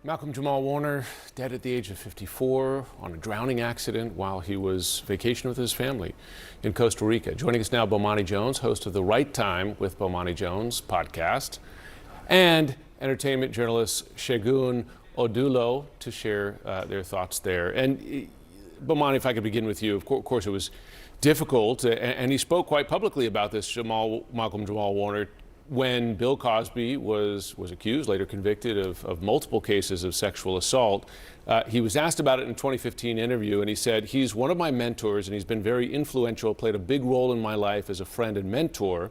Malcolm-Jamal Warner, dead at the age of 54 on a drowning accident while he was vacationing with his family in Costa Rica. Joining us now, Bomani Jones, host of the Right Time with Bomani Jones podcast, and entertainment journalist Segun Oduolowu to share their thoughts there. And Bomani, if I could begin with you, of course it was difficult, and he spoke quite publicly about this, Malcolm-Jamal Warner, when Bill Cosby was accused, later convicted of multiple cases of sexual assault. He was asked about it in a 2015 interview, and he said, he's one of my mentors, and he's been very influential, played a big role in my life as a friend and mentor.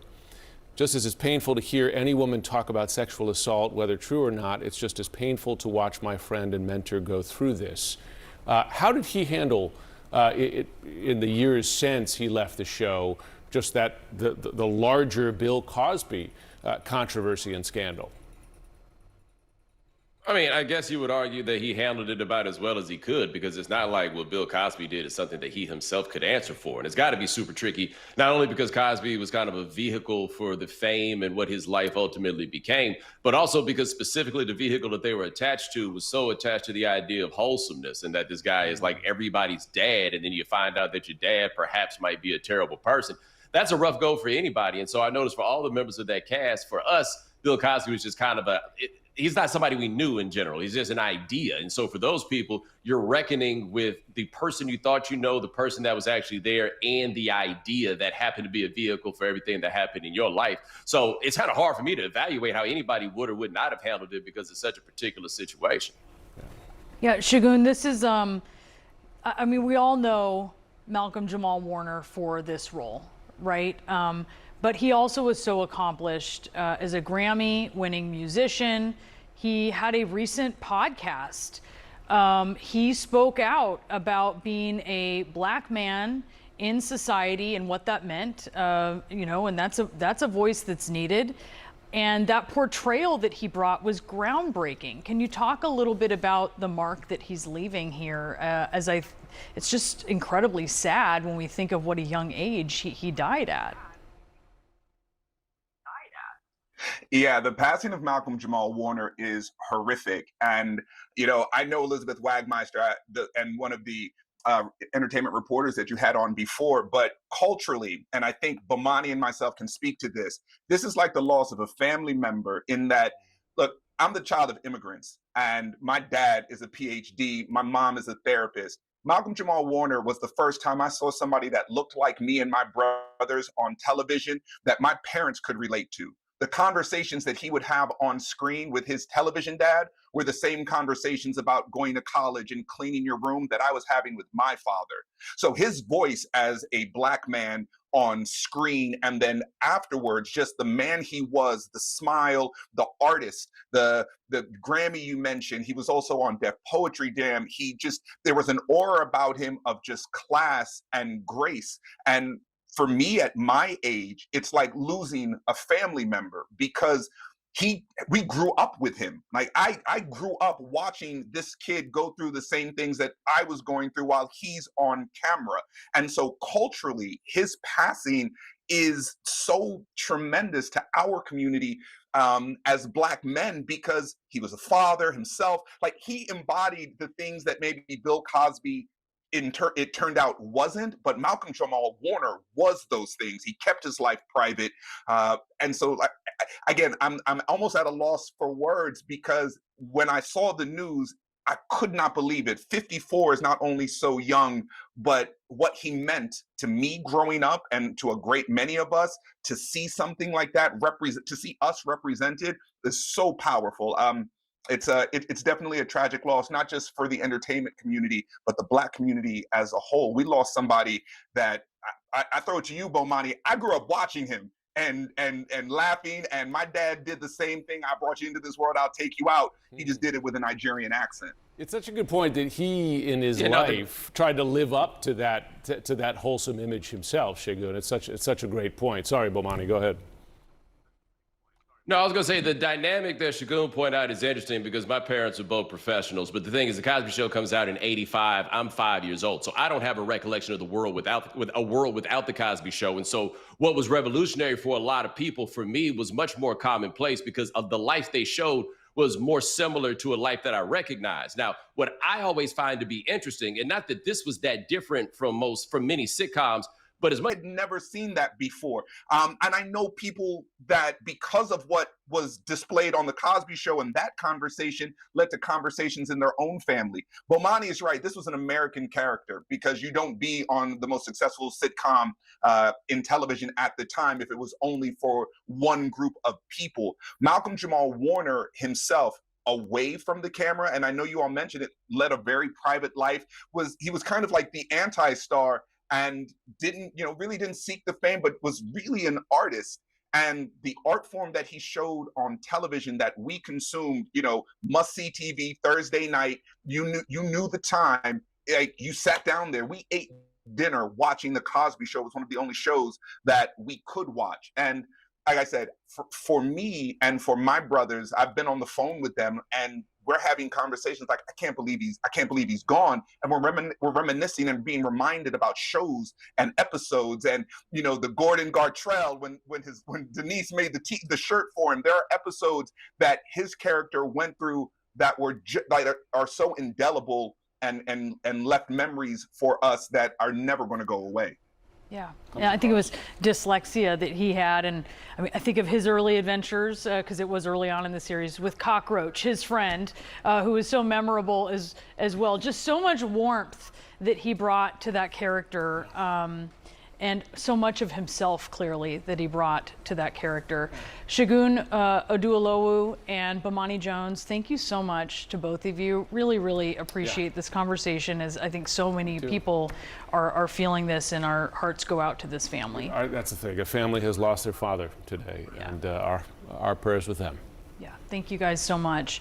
Just as it's painful to hear any woman talk about sexual assault, whether true or not, it's just as painful to watch my friend and mentor go through this. How did he handle it in the years since he left the show, just that the larger Bill Cosby controversy and scandal? I mean, I guess you would argue that he handled it about as well as he could, because it's not like what Bill Cosby did is something that he himself could answer for. And it's got to be super tricky, not only because Cosby was kind of a vehicle for the fame and what his life ultimately became, but also because specifically the vehicle that they were attached to was so attached to the idea of wholesomeness, and that this guy is like everybody's dad, and then you find out that your dad perhaps might be a terrible person. That's a rough go for anybody. And so I noticed for all the members of that cast, for us, Bill Cosby was just kind of he's not somebody we knew in general. He's just an idea. And so for those people, you're reckoning with the person you thought you know, the person that was actually there, and the idea that happened to be a vehicle for everything that happened in your life. So it's kind of hard for me to evaluate how anybody would or would not have handled it, because it's such a particular situation. Yeah, Segun, this is, I mean, we all know Malcolm-Jamal Warner for this role, right? But he also was so accomplished as a Grammy-winning musician. He had a recent podcast. He spoke out about being a black man in society and what that meant, you know, and that's a voice that's needed. And that portrayal that he brought was groundbreaking. Can you talk a little bit about the mark that he's leaving here? It's just incredibly sad when we think of what a young age he died at. Yeah, the passing of Malcolm-Jamal Warner is horrific. And, you know, I know Elizabeth Wagmeister and one of the entertainment reporters that you had on before, but culturally, and I think Bomani and myself can speak to this is like the loss of a family member, in that, look, I'm the child of immigrants, and my dad is a PhD, my mom is a therapist. Malcolm-Jamal Warner was the first time I saw somebody that looked like me and my brothers on television that my parents could relate to. The conversations that he would have on screen with his television dad were the same conversations about going to college and cleaning your room that I was having with my father. So his voice as a black man on screen, and then afterwards, just the man he was, the smile, the artist, the Grammy you mentioned. He was also on Def Poetry Jam. There was an aura about him of just class and grace. And for me at my age, it's like losing a family member, because we grew up with him. Like I grew up watching this kid go through the same things that I was going through while he's on camera. And so culturally, his passing is so tremendous to our community as black men, because he was a father himself. Like, he embodied the things that maybe Bill Cosby it turned out wasn't, but Malcolm-Jamal Warner was those things. He kept his life private. And so, again, I'm almost at a loss for words, because when I saw the news, I could not believe it. 54 is not only so young, but what he meant to me growing up, and to a great many of us, to see something like that, to see us represented, is so powerful. It's definitely a tragic loss, not just for the entertainment community, but the black community as a whole. We lost somebody that I throw it to you, Bomani. I grew up watching him and laughing, and my dad did the same thing. I brought you into this world, I'll take you out. He just did it with a Nigerian accent. It's such a good point that he, in his life, tried to live up to that wholesome image himself, Segun. It's such a great point. Sorry, Bomani, go ahead. No, I was going to say the dynamic that Segun pointed out is interesting, because my parents are both professionals. But the thing is, the Cosby Show comes out in '85. I'm 5 years old, so I don't have a recollection of the world without the Cosby Show. And so what was revolutionary for a lot of people, for me, was much more commonplace, because of the life they showed was more similar to a life that I recognize. Now, what I always find to be interesting, and not that this was that different from many sitcoms, but as much I'd never seen that before. And I know people that, because of what was displayed on the Cosby Show, and that conversation led to conversations in their own family. Bomani is right. This was an American character, because you don't be on the most successful sitcom in television at the time if it was only for one group of people. Malcolm-Jamal Warner himself, away from the camera, and I know you all mentioned it, led a very private life. He was kind of like the anti-star, and really didn't seek the fame, but was really an artist. And the art form that he showed on television that we consumed, must-see TV Thursday night, you knew the time, like, you sat down there. We ate dinner watching the Cosby Show. It was one of the only shows that we could watch. And like I said, for me and for my brothers, I've been on the phone with them, and we're having conversations like, I can't believe he's gone. And we're reminiscing and being reminded about shows and episodes, and the Gordon Gartrell, when Denise made the shirt for him. There are episodes that his character went through that are so indelible and left memories for us that are never going to go away. Yeah, I think it was dyslexia that he had, and I think of his early adventures, because it was early on in the series, with Cockroach, his friend, who was so memorable as well. Just so much warmth that he brought to that character, and so much of himself, clearly, that he brought to that character. Segun Oduolowu and Bomani Jones, thank you so much to both of you. Really, really appreciate this conversation, as I think so many people are feeling this, and our hearts go out to this family. That's the thing. A family has lost their father today, and our prayers with them. Yeah, thank you guys so much.